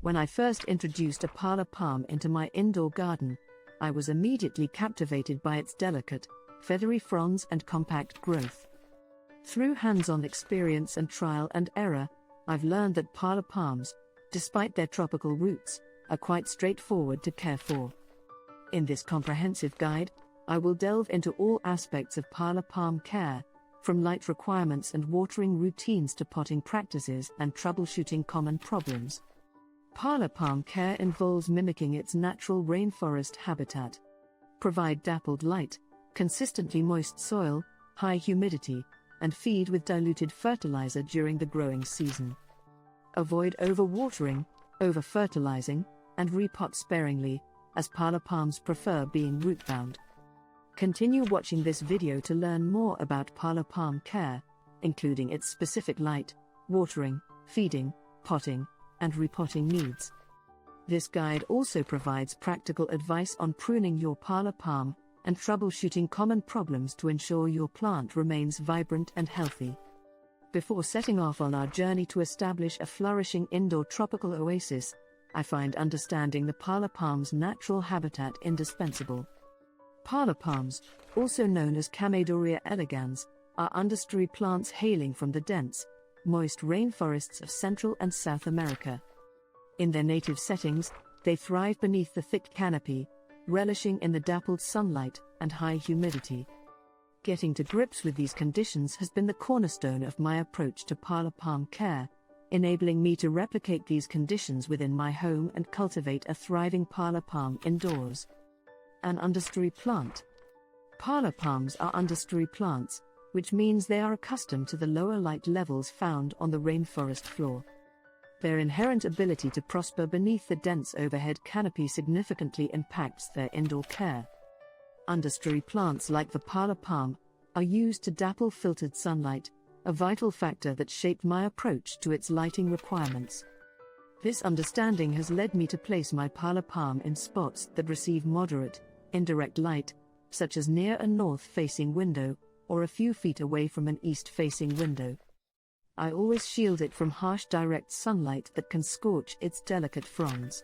When I first introduced a parlor palm into my indoor garden, I was immediately captivated by its delicate, feathery fronds and compact growth. Through hands-on experience and trial and error, I've learned that parlor palms, despite their tropical roots, are quite straightforward to care for. In this comprehensive guide, I will delve into all aspects of parlor palm care, from light requirements and watering routines to potting practices and troubleshooting common problems. Parlor palm care involves mimicking its natural rainforest habitat. Provide dappled light, consistently moist soil, high humidity, and feed with diluted fertilizer during the growing season. Avoid overwatering, over-fertilizing, and repot sparingly, as parlor palms prefer being root-bound. Continue watching this video to learn more about parlor palm care, including its specific light, watering, feeding, potting, and repotting needs. This guide also provides practical advice on pruning your parlor palm and troubleshooting common problems to ensure your plant remains vibrant and healthy. Before setting off on our journey to establish a flourishing indoor tropical oasis, I find understanding the parlor palm's natural habitat indispensable. Parlor palms, also known as Chamedorea elegans, are understory plants hailing from the dense, moist rainforests of Central and South America. In their native settings, they thrive beneath the thick canopy, relishing in the dappled sunlight and high humidity. Getting to grips with these conditions has been the cornerstone of my approach to parlor palm care, enabling me to replicate these conditions within my home and cultivate a thriving parlor palm indoors. An understory plant. Parlor palms are understory plants, which means they are accustomed to the lower light levels found on the rainforest floor. Their inherent ability to prosper beneath the dense overhead canopy significantly impacts their indoor care. Understory plants like the parlor palm are used to dapple filtered sunlight, a vital factor that shaped my approach to its lighting requirements. This understanding has led me to place my parlor palm in spots that receive moderate, indirect light, such as near a north-facing window, or a few feet away from an east-facing window. I always shield it from harsh direct sunlight that can scorch its delicate fronds.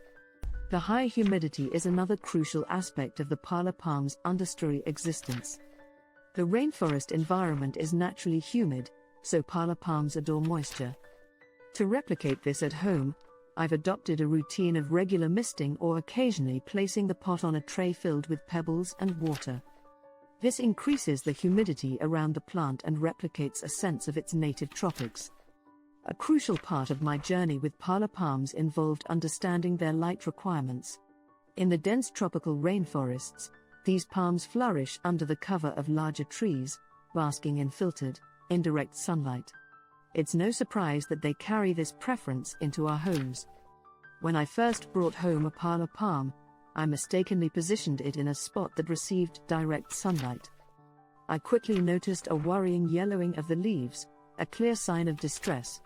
The high humidity is another crucial aspect of the parlor palm's understory existence. The rainforest environment is naturally humid, so parlor palms adore moisture. To replicate this at home, I've adopted a routine of regular misting or occasionally placing the pot on a tray filled with pebbles and water. This increases the humidity around the plant and replicates a sense of its native tropics. A crucial part of my journey with parlor palms involved understanding their light requirements. In the dense tropical rainforests, these palms flourish under the cover of larger trees, basking in filtered, indirect sunlight. It's no surprise that they carry this preference into our homes. When I first brought home a parlor palm, I mistakenly positioned it in a spot that received direct sunlight. I quickly noticed a worrying yellowing of the leaves, a clear sign of distress.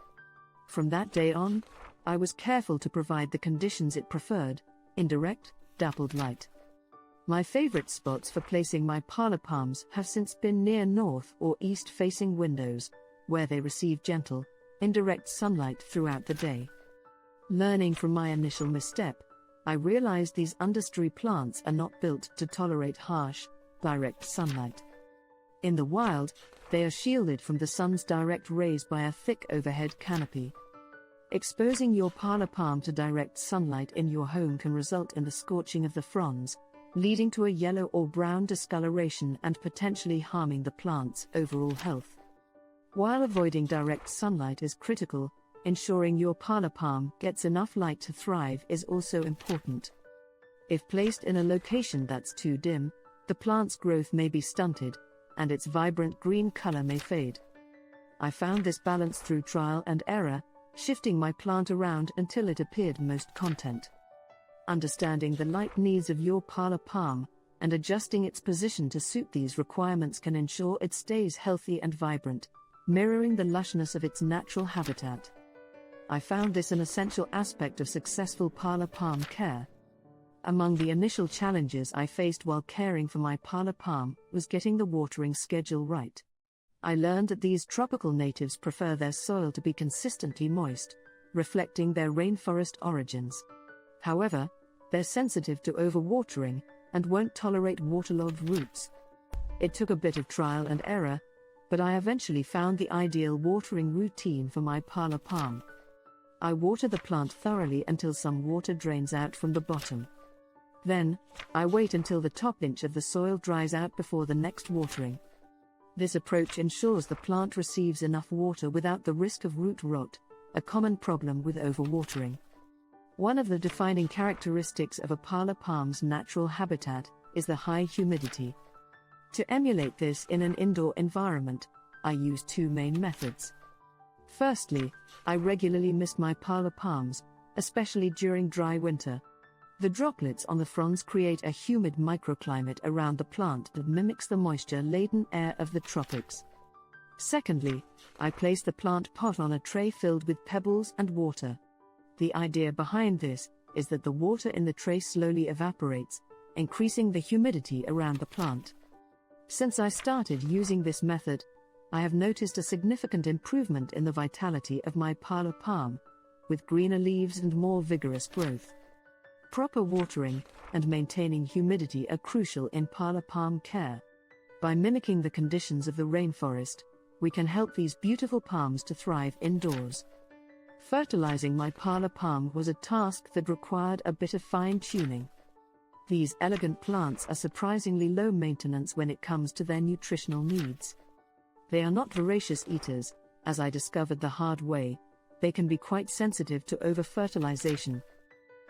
From that day on, I was careful to provide the conditions it preferred: indirect, dappled light. My favorite spots for placing my parlor palms have since been near north or east-facing windows, where they receive gentle, indirect sunlight throughout the day. Learning from my initial misstep, I realized these understory plants are not built to tolerate harsh, direct sunlight. In the wild, they are shielded from the sun's direct rays by a thick overhead canopy. Exposing your parlor palm to direct sunlight in your home can result in the scorching of the fronds, leading to a yellow or brown discoloration and potentially harming the plant's overall health. While avoiding direct sunlight is critical, ensuring your parlor palm gets enough light to thrive is also important. If placed in a location that's too dim, the plant's growth may be stunted, and its vibrant green color may fade. I found this balance through trial and error, shifting my plant around until it appeared most content. Understanding the light needs of your parlor palm and adjusting its position to suit these requirements can ensure it stays healthy and vibrant, mirroring the lushness of its natural habitat. I found this an essential aspect of successful parlor palm care. Among the initial challenges I faced while caring for my parlor palm was getting the watering schedule right. I learned that these tropical natives prefer their soil to be consistently moist, reflecting their rainforest origins. However, they're sensitive to overwatering and won't tolerate waterlogged roots. It took a bit of trial and error, but I eventually found the ideal watering routine for my Parlor Palm. I water the plant thoroughly until some water drains out from the bottom. Then, I wait until the top inch of the soil dries out before the next watering. This approach ensures the plant receives enough water without the risk of root rot, a common problem with overwatering. One of the defining characteristics of a Parlor Palm's natural habitat is the high humidity. To emulate this in an indoor environment, I use two main methods. Firstly, I regularly mist my Parlor Palms, especially during dry winter. The droplets on the fronds create a humid microclimate around the plant that mimics the moisture-laden air of the tropics. Secondly, I place the plant pot on a tray filled with pebbles and water. The idea behind this is that the water in the tray slowly evaporates, increasing the humidity around the plant. Since I started using this method, I have noticed a significant improvement in the vitality of my Parlor Palm, with greener leaves and more vigorous growth. Proper watering and maintaining humidity are crucial in Parlor Palm care. By mimicking the conditions of the rainforest, we can help these beautiful palms to thrive indoors. Fertilizing my Parlor Palm was a task that required a bit of fine-tuning. These elegant plants are surprisingly low maintenance when it comes to their nutritional needs. They are not voracious eaters, as I discovered the hard way. They can be quite sensitive to over-fertilization.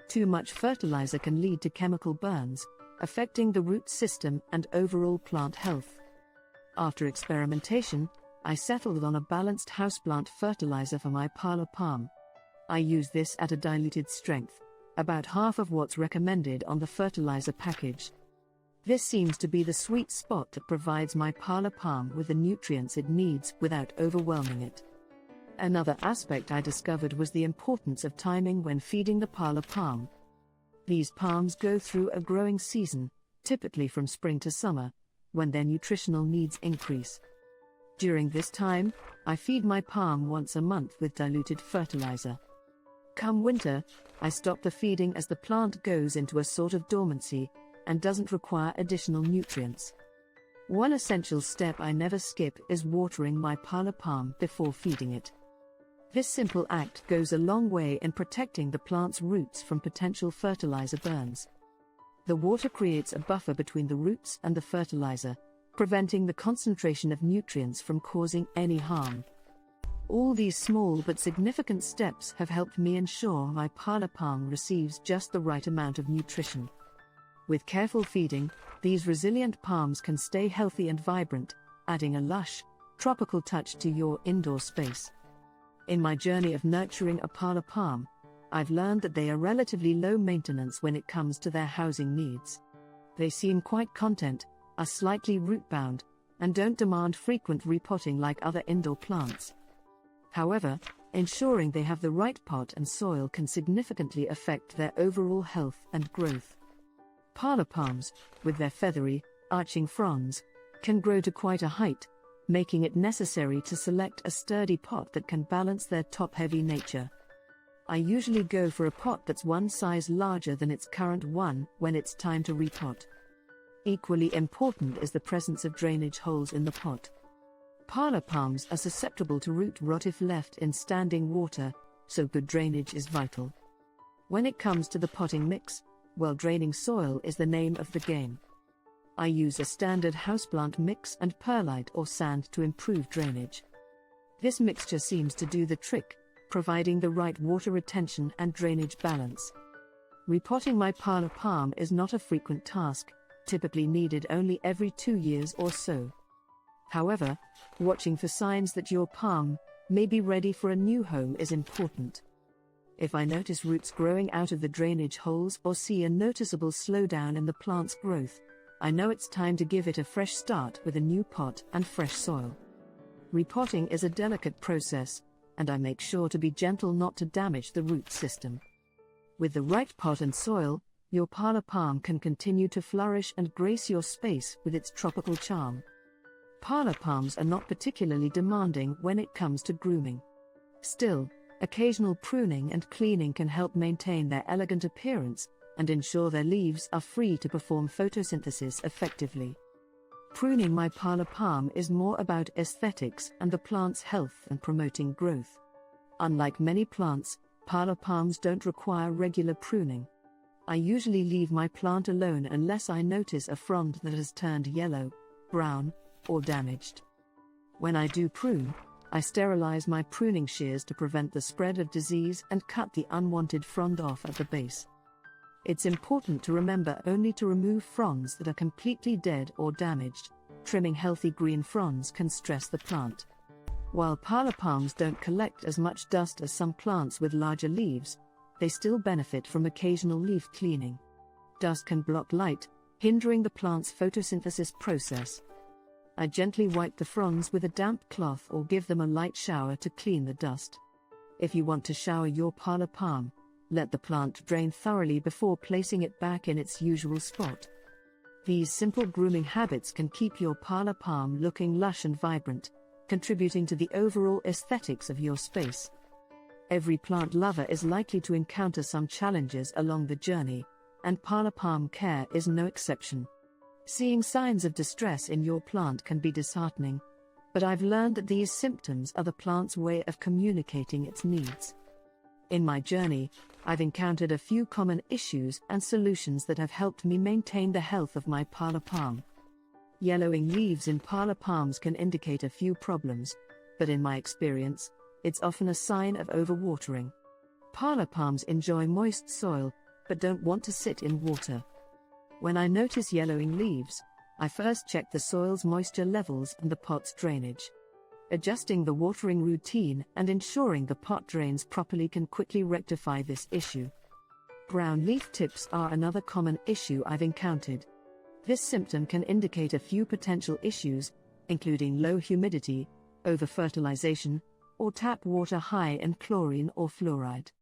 Too much fertilizer can lead to chemical burns, affecting the root system and overall plant health. After experimentation, I settled on a balanced houseplant fertilizer for my Parlor Palm. I use this at a diluted strength, about half of what's recommended on the fertilizer package. This seems to be the sweet spot that provides my Parlor Palm with the nutrients it needs without overwhelming it. Another aspect I discovered was the importance of timing when feeding the Parlor Palm. These palms go through a growing season, typically from spring to summer, when their nutritional needs increase. During this time, I feed my palm once a month with diluted fertilizer. Come winter, I stop the feeding as the plant goes into a sort of dormancy and doesn't require additional nutrients. One essential step I never skip is watering my Parlor Palm before feeding it. This simple act goes a long way in protecting the plant's roots from potential fertilizer burns. The water creates a buffer between the roots and the fertilizer, preventing the concentration of nutrients from causing any harm. All these small but significant steps have helped me ensure my Parlor Palm receives just the right amount of nutrition. With careful feeding, these resilient palms can stay healthy and vibrant, adding a lush, tropical touch to your indoor space. In my journey of nurturing a Parlor Palm, I've learned that they are relatively low maintenance when it comes to their housing needs. They seem quite content, are slightly root-bound, and don't demand frequent repotting like other indoor plants. However, ensuring they have the right pot and soil can significantly affect their overall health and growth. Parlor Palms, with their feathery, arching fronds, can grow to quite a height, making it necessary to select a sturdy pot that can balance their top-heavy nature. I usually go for a pot that's one size larger than its current one when it's time to repot. Equally important is the presence of drainage holes in the pot. Parlor Palms are susceptible to root rot if left in standing water, so good drainage is vital. When it comes to the potting mix, well-draining soil is the name of the game. I use a standard houseplant mix and perlite or sand to improve drainage. This mixture seems to do the trick, providing the right water retention and drainage balance. Repotting my Parlor Palm is not a frequent task, typically needed only every 2 years or so. However, watching for signs that your palm may be ready for a new home is important. If I notice roots growing out of the drainage holes or see a noticeable slowdown in the plant's growth, I know it's time to give it a fresh start with a new pot and fresh soil. Repotting is a delicate process, and I make sure to be gentle not to damage the root system. With the right pot and soil, your Parlor Palm can continue to flourish and grace your space with its tropical charm. Parlor Palms are not particularly demanding when it comes to grooming. Still, Occasional pruning and cleaning can help maintain their elegant appearance and ensure their leaves are free to perform photosynthesis effectively. Pruning my Parlor Palm is more about aesthetics and the plant's health and promoting growth. Unlike many plants, Parlor Palms don't require regular pruning. I usually leave my plant alone unless I notice a frond that has turned yellow, brown, or damaged. When I do prune, I sterilize my pruning shears to prevent the spread of disease and cut the unwanted frond off at the base. It's important to remember only to remove fronds that are completely dead or damaged. Trimming healthy green fronds can stress the plant. While Parlor Palms don't collect as much dust as some plants with larger leaves, they still benefit from occasional leaf cleaning. Dust can block light, hindering the plant's photosynthesis process. I gently wipe the fronds with a damp cloth or give them a light shower to clean the dust. If you want to shower your Parlor Palm, let the plant drain thoroughly before placing it back in its usual spot. These simple grooming habits can keep your Parlor Palm looking lush and vibrant, contributing to the overall aesthetics of your space. Every plant lover is likely to encounter some challenges along the journey, and Parlor Palm care is no exception. Seeing signs of distress in your plant can be disheartening, but I've learned that these symptoms are the plant's way of communicating its needs. In my journey, I've encountered a few common issues and solutions that have helped me maintain the health of my Parlor Palm. Yellowing leaves in Parlor Palms can indicate a few problems, but in my experience, it's often a sign of overwatering. Parlor Palms enjoy moist soil, but don't want to sit in water. When I notice yellowing leaves, I first check the soil's moisture levels and the pot's drainage. Adjusting the watering routine and ensuring the pot drains properly can quickly rectify this issue. Brown leaf tips are another common issue I've encountered. This symptom can indicate a few potential issues, including low humidity, over-fertilization, or tap water high in chlorine or fluoride.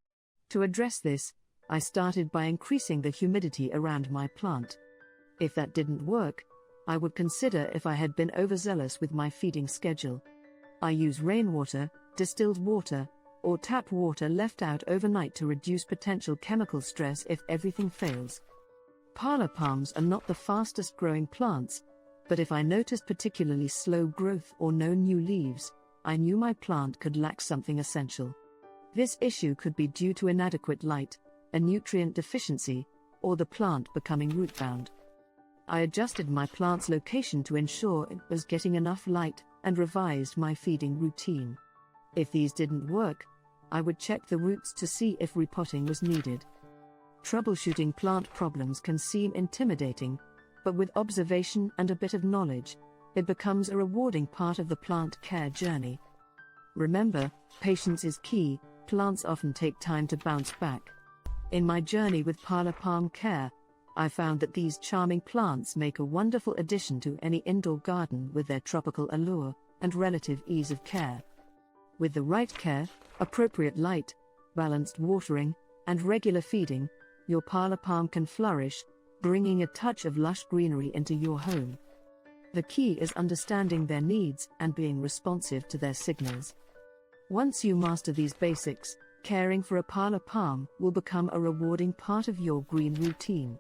To address this, I started by increasing the humidity around my plant. If that didn't work, I would consider if I had been overzealous with my feeding schedule. I use rainwater, distilled water, or tap water left out overnight to reduce potential chemical stress if everything fails. Parlor Palms are not the fastest growing plants, but if I noticed particularly slow growth or no new leaves, I knew my plant could lack something essential. This issue could be due to inadequate light, a nutrient deficiency, or the plant becoming root-bound. I adjusted my plant's location to ensure it was getting enough light and revised my feeding routine. If these didn't work, I would check the roots to see if repotting was needed. Troubleshooting plant problems can seem intimidating, but with observation and a bit of knowledge, it becomes a rewarding part of the plant care journey. Remember, patience is key. Plants often take time to bounce back. In my journey with Parlor Palm care, I found that these charming plants make a wonderful addition to any indoor garden with their tropical allure and relative ease of care. With the right care, appropriate light, balanced watering, and regular feeding, your Parlor Palm can flourish, bringing a touch of lush greenery into your home. The key is understanding their needs and being responsive to their signals. Once you master these basics, caring for a Parlor Palm will become a rewarding part of your green routine.